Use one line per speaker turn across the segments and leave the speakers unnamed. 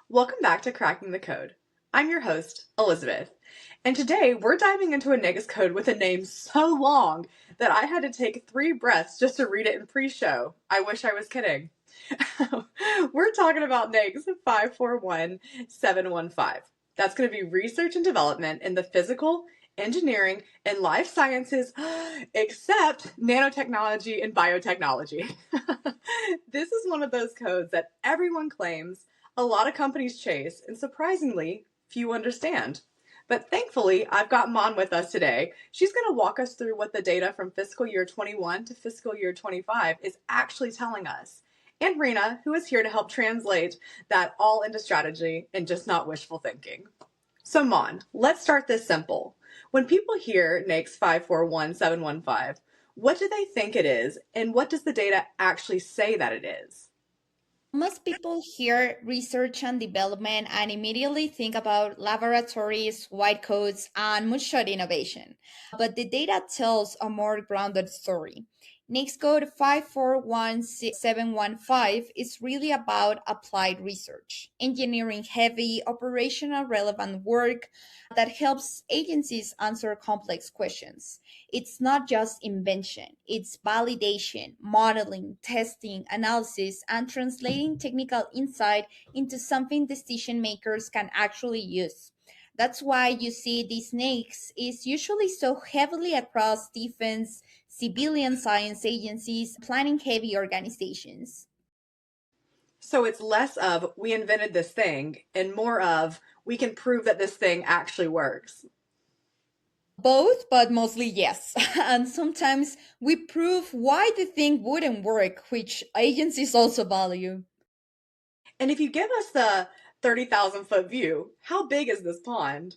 Welcome back to Cracking the Code. I'm your host, Elizabeth, and today we're diving into a NAICS code with a name so long that I had to take 3 breaths just to read it in pre-show. I wish I was kidding. We're talking about NAICS 541715. That's going to be research and development in the physical, engineering, and life sciences, except nanotechnology and biotechnology. This is one of those codes that everyone claims, a lot of companies chase, and surprisingly, few understand. But thankfully, I've got Mon with us today. She's going to walk us through what the data from fiscal year 21 to fiscal year 25 is actually telling us. And Rena, who is here to help translate that all into strategy and just not wishful thinking. So Mon, let's start this simple. When people hear NAICS 541715, what do they think it is, and what does the data actually say that it is?
Most people hear research and development and immediately think about laboratories, white coats, and moonshot innovation. But the data tells a more grounded story. Next code 541715 is really about applied research, engineering heavy, operational relevant work that helps agencies answer complex questions. It's not just invention, it's validation, modeling, testing, analysis, and translating technical insight into something decision makers can actually use. That's why you see these snakes is usually so heavily across defense, civilian science agencies, planning heavy organizations.
So it's less of we invented this thing and more of we can prove that this thing actually works.
Both, but mostly yes. And sometimes we prove why the thing wouldn't work, which agencies also value.
And if you give us the 30,000-foot view, how big is this pond?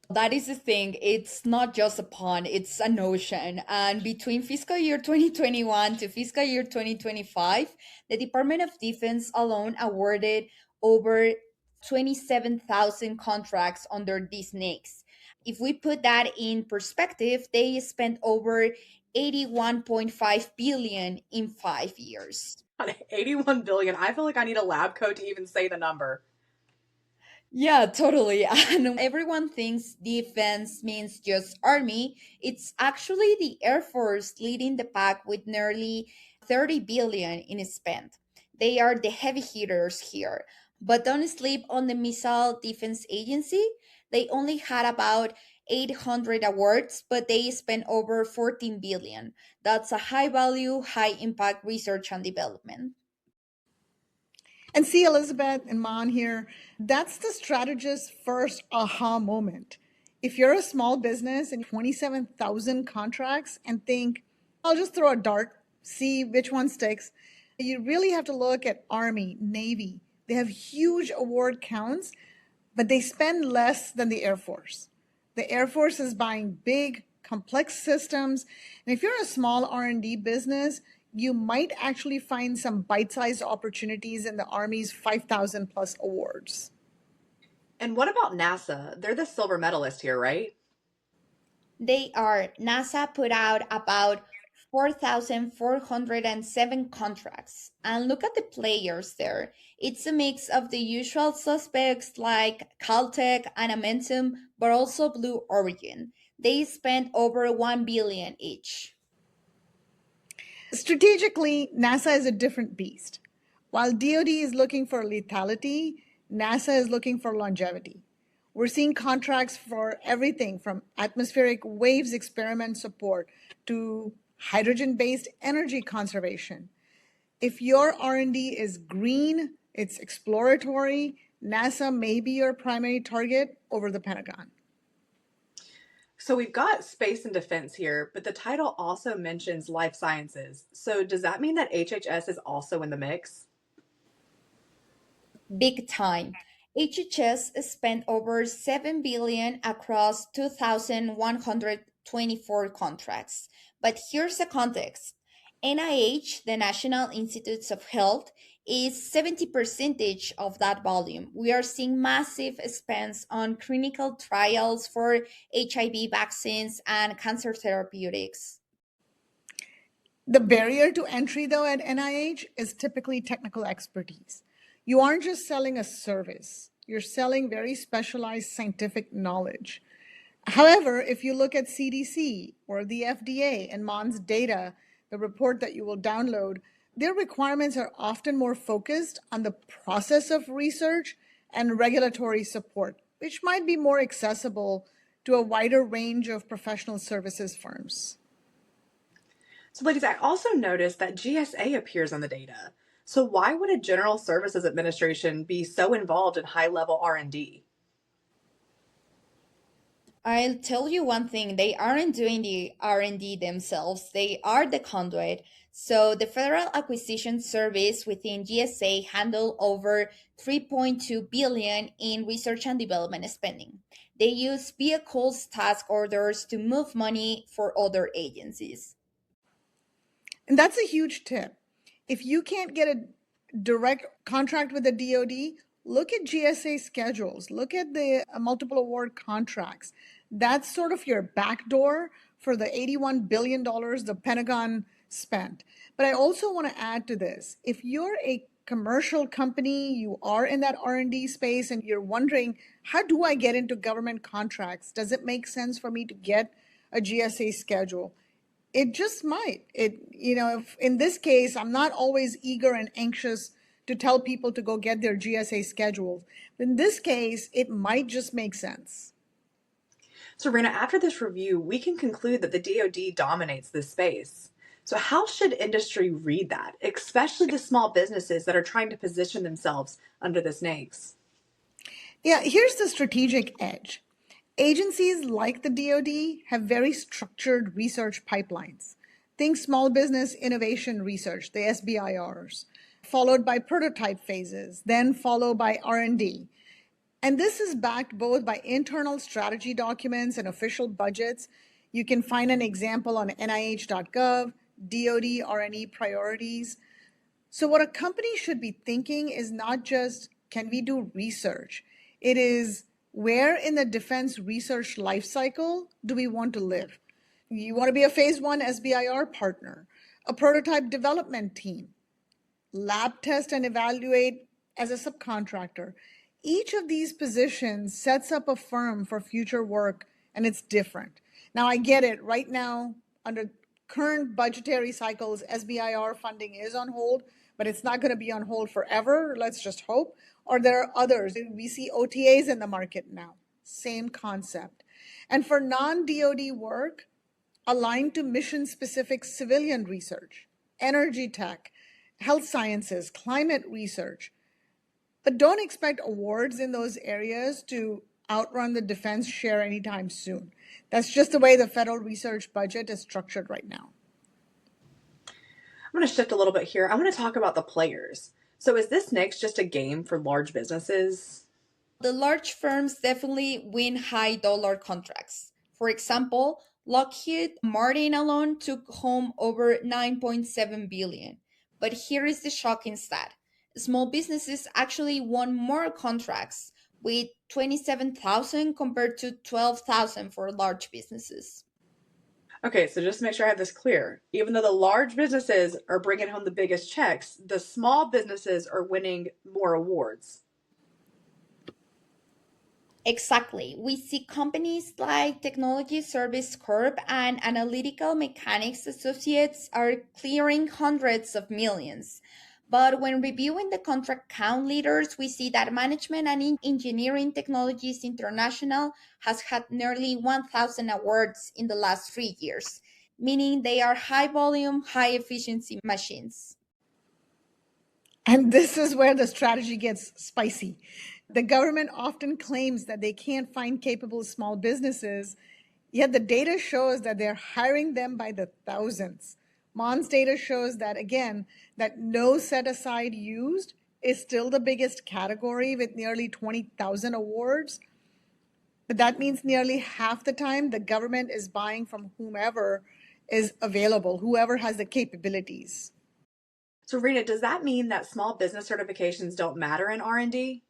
That is the thing. It's not just a pond, it's an ocean. And between fiscal year 2021 to fiscal year 2025, the Department of Defense alone awarded over 27,000 contracts under these NAICS. If we put that in perspective, they spent over 81.5 billion in 5 years.
81 billion. I feel like I need a lab coat to even say the number.
Yeah, totally. And everyone thinks defense means just army. It's actually the Air Force leading the pack with nearly 30 billion in spend. They are the heavy hitters here. But don't sleep on the Missile Defense Agency. They only had about 800 awards, but they spent over 14 billion. That's a high value, high impact research and development.
And see, Elizabeth and Mon here, that's the strategist's first aha moment. If you're a small business and 27,000 contracts and think, I'll just throw a dart, see which one sticks, you really have to look at Army, Navy. They have huge award counts, but they spend less than the Air Force. The Air Force is buying big, complex systems. And if you're a small R&D business, you might actually find some bite-sized opportunities in the Army's 5,000 plus awards.
And what about NASA? They're the silver medalist here, right?
They are. NASA put out about 4,407 contracts. And look at the players there. It's a mix of the usual suspects like Caltech and Amentum, but also Blue Origin. They spent over 1 billion each.
Strategically, NASA is a different beast. While DoD is looking for lethality, NASA is looking for longevity. We're seeing contracts for everything from atmospheric waves experiment support to hydrogen-based energy conservation. If your R&D is green, it's exploratory, NASA may be your primary target over the Pentagon.
So we've got space and defense here, but the title also mentions life sciences. So does that mean that HHS is also in the mix?
Big time. HHS spent over 7 billion across 2,124 contracts. But here's the context. NIH, the National Institutes of Health, is 70% of that volume. We are seeing massive spends on clinical trials for HIV vaccines and cancer therapeutics.
The barrier to entry, though, at NIH is typically technical expertise. You aren't just selling a service, you're selling very specialized scientific knowledge. However, if you look at CDC or the FDA and MON's data, the report that you will download, their requirements are often more focused on the process of research and regulatory support, which might be more accessible to a wider range of professional services firms.
So, ladies, I also noticed that GSA appears on the data. So, why would a General Services Administration be so involved in high-level R&D?
I'll tell you one thing, they aren't doing the R&D themselves. They are the conduit. So the Federal Acquisition Service within GSA handle over 3.2 billion in research and development spending. They use vehicles task orders to move money for other agencies.
And that's a huge tip. If you can't get a direct contract with the DoD, look at GSA schedules, look at the multiple award contracts. That's sort of your backdoor for the $81 billion the Pentagon spent. But I also want to add to this. If you're a commercial company, you are in that R&D space and you're wondering, how do I get into government contracts? Does it make sense for me to get a GSA schedule? It just might. If in this case, I'm not always eager and anxious to tell people to go get their GSA schedules. In this case, it might just make sense.
So, Rena, after this review, we can conclude that the DoD dominates this space. So, how should industry read that, especially the small businesses that are trying to position themselves under this NAICS?
Yeah, here's the strategic edge. Agencies like the DoD have very structured research pipelines. Think small business innovation research, the SBIRs, followed by prototype phases, then followed by R&D. And this is backed both by internal strategy documents and official budgets. You can find an example on NIH.gov, DoD R&E priorities. So what a company should be thinking is not just, can we do research? It is, where in the defense research lifecycle do we want to live? You want to be a phase 1 SBIR partner, a prototype development team, lab test and evaluate as a subcontractor. Each of these positions sets up a firm for future work, and it's different. Now, I get it. Right now, under current budgetary cycles, SBIR funding is on hold, but it's not going to be on hold forever. Let's just hope. Or there are others. We see OTAs in the market now. Same concept. And for non-DoD work, aligned to mission-specific civilian research, energy tech, health sciences, climate research. But don't expect awards in those areas to outrun the defense share anytime soon. That's just the way the federal research budget is structured right now.
I'm going to shift a little bit here. I want to talk about the players. So is this NAICS just a game for large businesses?
The large firms definitely win high dollar contracts. For example, Lockheed Martin alone took home over 9.7 billion. But here is the shocking stat. Small businesses actually won more contracts, with 27,000 compared to 12,000 for large businesses.
Okay, so just to make sure I have this clear, even though the large businesses are bringing home the biggest checks, the small businesses are winning more awards.
Exactly. We see companies like Technology Service Corp and Analytical Mechanics Associates are clearing hundreds of millions. But when reviewing the contract count leaders, we see that Management and Engineering Technologies International has had nearly 1,000 awards in the last 3 years, meaning they are high volume, high efficiency machines.
And this is where the strategy gets spicy. The government often claims that they can't find capable small businesses, yet the data shows that they're hiring them by the thousands. MON's data shows that, again, that no set aside used is still the biggest category with nearly 20,000 awards. But that means nearly half the time the government is buying from whomever is available, whoever has the capabilities.
So Rena, does that mean that small business certifications don't matter in R&D?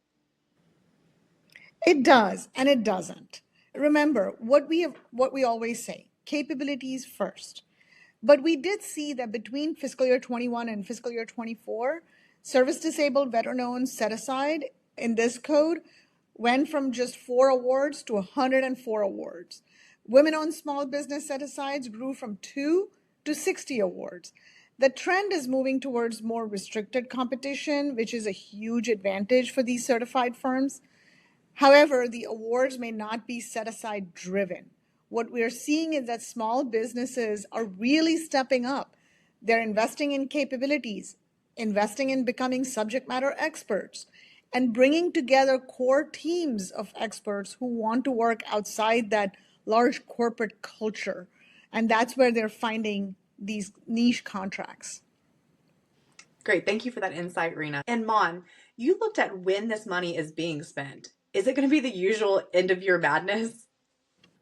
It does, and it doesn't. Remember what we always say, capabilities first. But we did see that between fiscal year 21 and fiscal year 24, Service-disabled veteran-owned set-aside in this code went from just 4 awards to 104 awards. Women-owned small business set-asides grew from 2 to 60 awards. The trend is moving towards more restricted competition, which is a huge advantage for these certified firms. However, the awards may not be set-aside driven. What we're seeing is that small businesses are really stepping up. They're investing in capabilities, investing in becoming subject matter experts, and bringing together core teams of experts who want to work outside that large corporate culture. And that's where they're finding these niche contracts.
Great. Thank you for that insight, Rena. And Mon, you looked at when this money is being spent. Is it going to be the usual end of year madness?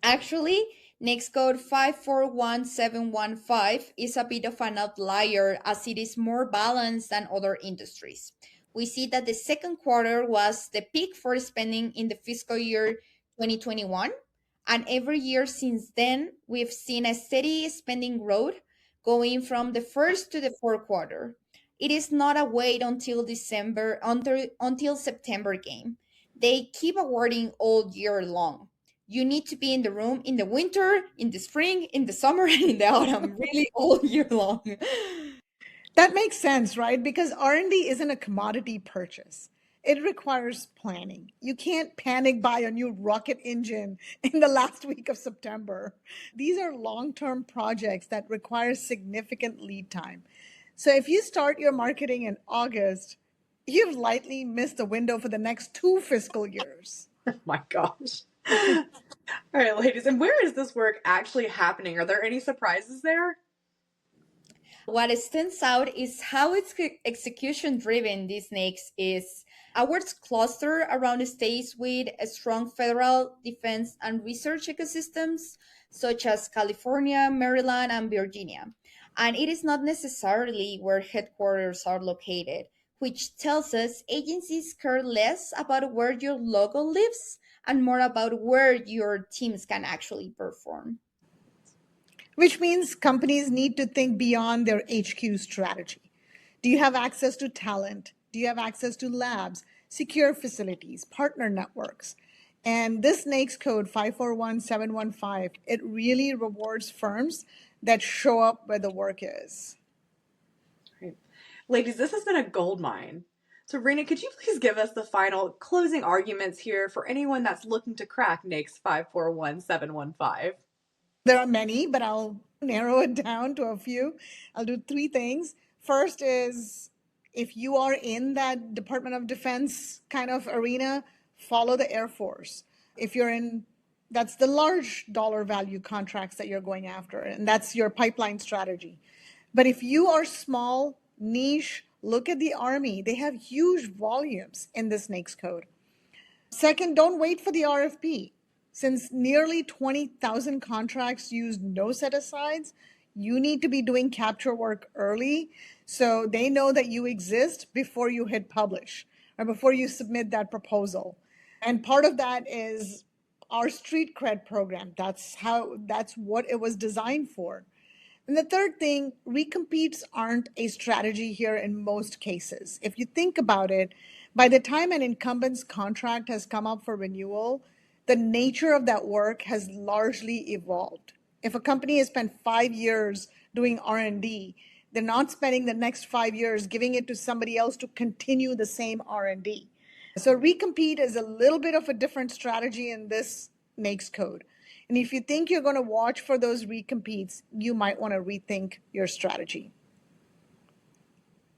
Actually, NAICS code 541715 is a bit of an outlier as it is more balanced than other industries. We see that the second quarter was the peak for spending in the fiscal year 2021. And every year since then, we've seen a steady spending growth going from the first to the fourth quarter. It is not a wait until until September game. They keep awarding all year long. You need to be in the room in the winter, in the spring, in the summer, and in the autumn, really all year long.
That makes sense, right? Because R&D isn't a commodity purchase. It requires planning. You can't panic buy a new rocket engine in the last week of September. These are long-term projects that require significant lead time. So if you start your marketing in August, you've likely missed the window for the next 2 fiscal years.
Oh my gosh. All right, ladies, and where is this work actually happening? Are there any surprises there?
What stands out is how it's execution driven this NAICS is. Awards cluster around states with a strong federal defense and research ecosystems, such as California, Maryland, and Virginia. And it is not necessarily where headquarters are located, which tells us agencies care less about where your logo lives and more about where your teams can actually perform.
Which means companies need to think beyond their HQ strategy. Do you have access to talent? Do you have access to labs, secure facilities, partner networks? And this NAICS code 541715, it really rewards firms that show up where the work is.
Right. Ladies, this has been a gold mine. So, Rena, could you please give us the final closing arguments here for anyone that's looking to crack NAICS 541715?
There are many, but I'll narrow it down to a few. I'll do 3 things. First is if you are in that Department of Defense kind of arena, follow the Air Force. If you're in, that's the large dollar value contracts that you're going after, and that's your pipeline strategy. But if you are small, niche, look at the Army. They have huge volumes in this NAICS code. Second, don't wait for the RFP. Since nearly 20,000 contracts use no set-asides, you need to be doing capture work early so they know that you exist before you hit publish or before you submit that proposal. And part of that is our street cred program. That's what it was designed for. And the third thing, recompetes aren't a strategy here in most cases. If you think about it, by the time an incumbent's contract has come up for renewal, the nature of that work has largely evolved. If a company has spent 5 years doing R&D, they're not spending the next 5 years giving it to somebody else to continue the same R&D. So recompete is a little bit of a different strategy in this NAICS code. And if you think you're going to watch for those recompetes, you might want to rethink your strategy.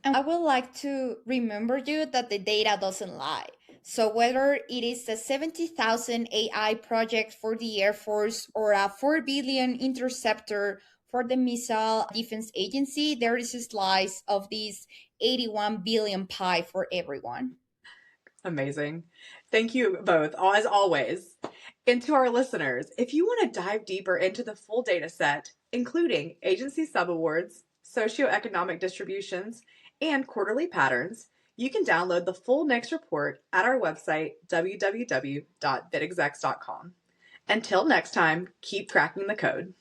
And I would like to remember you that the data doesn't lie. So whether it is a 70,000 AI project for the Air Force or a 4 billion interceptor for the Missile Defense Agency, there is a slice of this 81 billion pie for everyone.
Amazing. Thank you both, as always. And to our listeners, if you want to dive deeper into the full data set, including agency subawards, socioeconomic distributions, and quarterly patterns, you can download the full NAICS report at our website, www.bitexecs.com. Until next time, keep cracking the code.